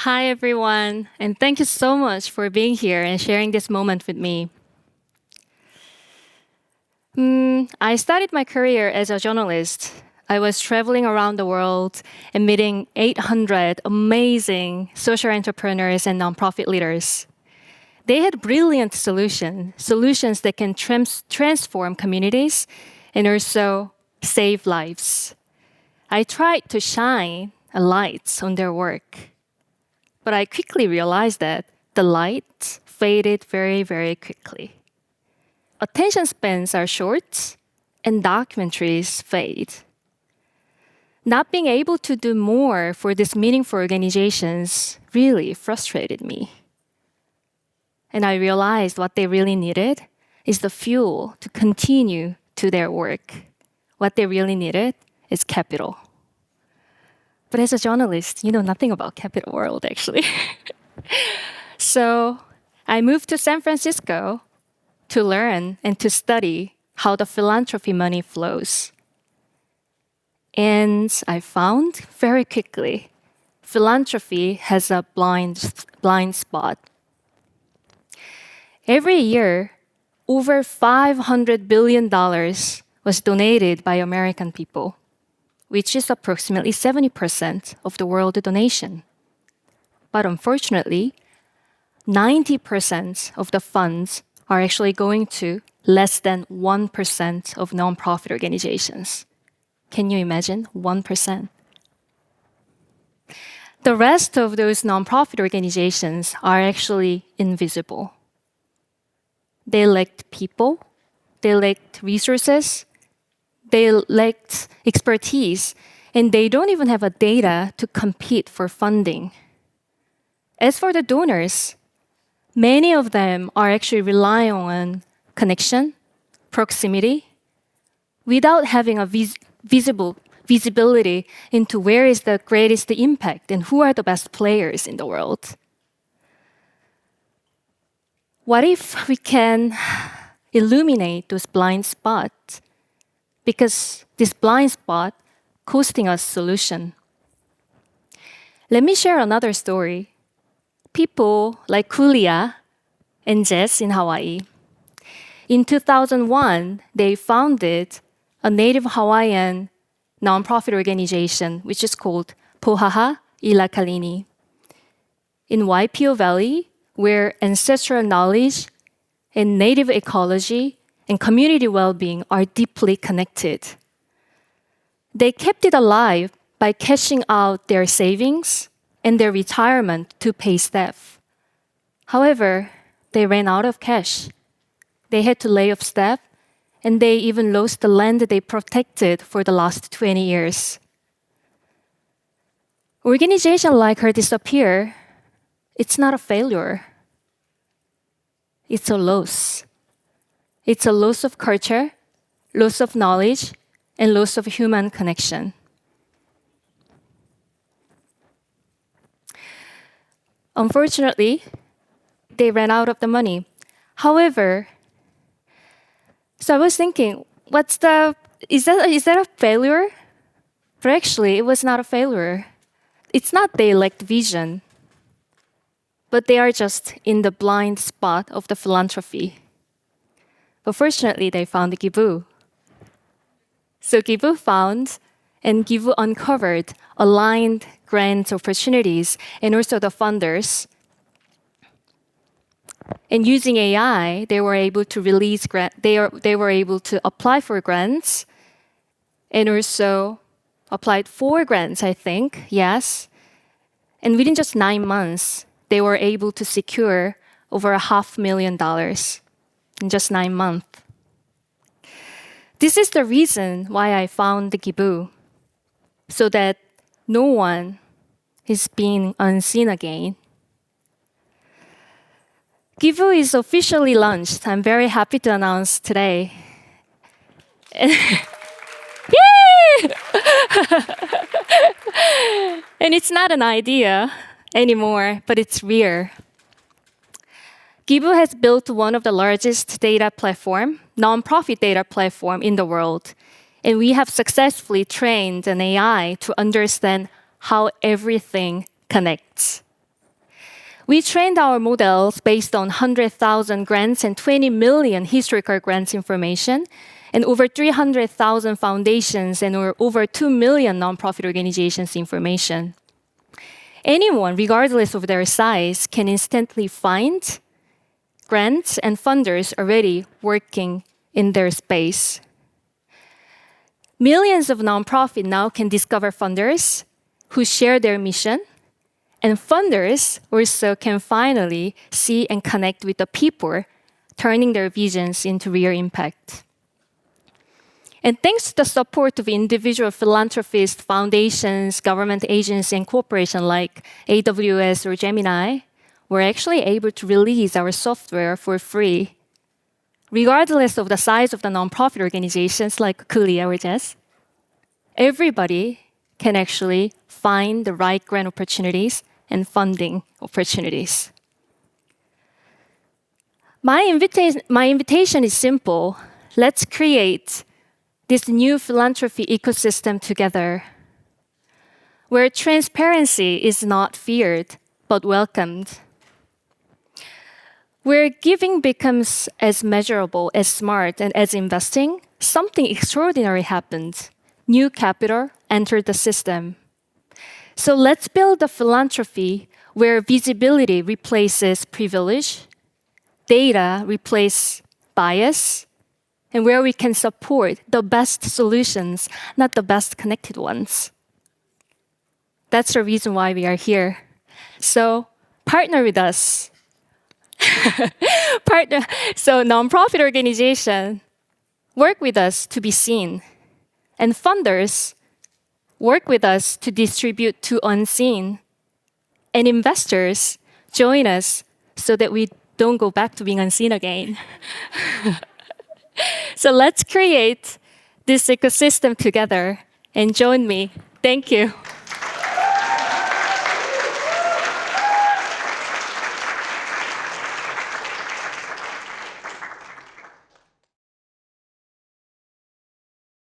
Hi, everyone, and thank you so much for being here and sharing this moment with me. I started my career as a journalist. I was traveling around the world and meeting 800 amazing social entrepreneurs and nonprofit leaders. They had brilliant solutions that can transform communities and also save lives. I tried to shine a light on their work. But I quickly realized that the light faded very, very quickly. Attention spans are short and documentaries fade. Not being able to do more for these meaningful organizations really frustrated me. And I realized what they really needed is the fuel to continue to their work. What they really needed is capital. But as a journalist, you know nothing about capital world, actually. So I moved to San Francisco to learn and to study how the philanthropy money flows. And I found very quickly philanthropy has a blind spot. Every year, over $500 billion was donated by American people, which is approximately 70% of the world donation. But unfortunately, 90% of the funds are actually going to less than 1% of nonprofit organizations. Can you imagine? 1%. The rest of those nonprofit organizations are actually invisible. They lacked people, they lacked resources, they lacked expertise, and they don't even have a data to compete for funding. As for the donors, many of them are actually relying on connection, proximity, without having a visibility into where is the greatest impact and who are the best players in the world. What if we can illuminate those blind spots? Because this blind spot costing us solution. Let me share another story. People like Kulia and Jess in Hawaii. In 2001, they founded a Native Hawaiian nonprofit organization, which is called Pohaha Ila Kalini. In Waipio Valley, where ancestral knowledge and native ecology and community well-being are deeply connected. They kept it alive by cashing out their savings and their retirement to pay staff. However, they ran out of cash. They had to lay off staff, and they even lost the land they protected for the last 20 years. Organizations like her disappear. It's not a failure. It's a loss. It's a loss of culture, loss of knowledge, and loss of human connection. Unfortunately, they ran out of the money. However, so I was thinking, is that a failure? But actually, it was not a failure. It's not they lacked vision, but they are just in the blind spot of the philanthropy. But fortunately, they found Giboo. So Giboo found and Giboo uncovered aligned grant opportunities and also the funders. And using AI, they were able to release they were able to apply for grants and also applied for grants, I think, yes. And within just 9 months, they were able to secure over $500,000 in just 9 months. This is the reason why I found the Giboo, so that no one is being unseen again. Giboo is officially launched. I'm very happy to announce today. Yay! And it's not an idea anymore, but it's real. Giboo has built one of the largest nonprofit data platform in the world. And we have successfully trained an AI to understand how everything connects. We trained our models based on 100,000 grants and 20 million historical grants information, and over 300,000 foundations and over 2 million nonprofit organizations information. Anyone, regardless of their size, can instantly find grants and funders already working in their space. Millions of nonprofits now can discover funders who share their mission, and funders also can finally see and connect with the people, turning their visions into real impact. And thanks to the support of individual philanthropists, foundations, government agencies, and corporations like AWS or Gemini, we're actually able to release our software for free, regardless of the size of the nonprofit organizations like Kulia or Jess. Everybody can actually find the right grant opportunities and funding opportunities. My invitation is simple. Let's create this new philanthropy ecosystem together, where transparency is not feared, but welcomed, where giving becomes as measurable as smart and as investing, something extraordinary happened. New capital entered the system. So let's build a philanthropy where visibility replaces privilege, data replaces bias, and where we can support the best solutions, not the best connected ones. That's the reason why we are here. So partner with us. So nonprofit organization, work with us to be seen. And funders, work with us to distribute to unseen. And investors, join us so that we don't go back to being unseen again. So let's create this ecosystem together and join me. Thank you.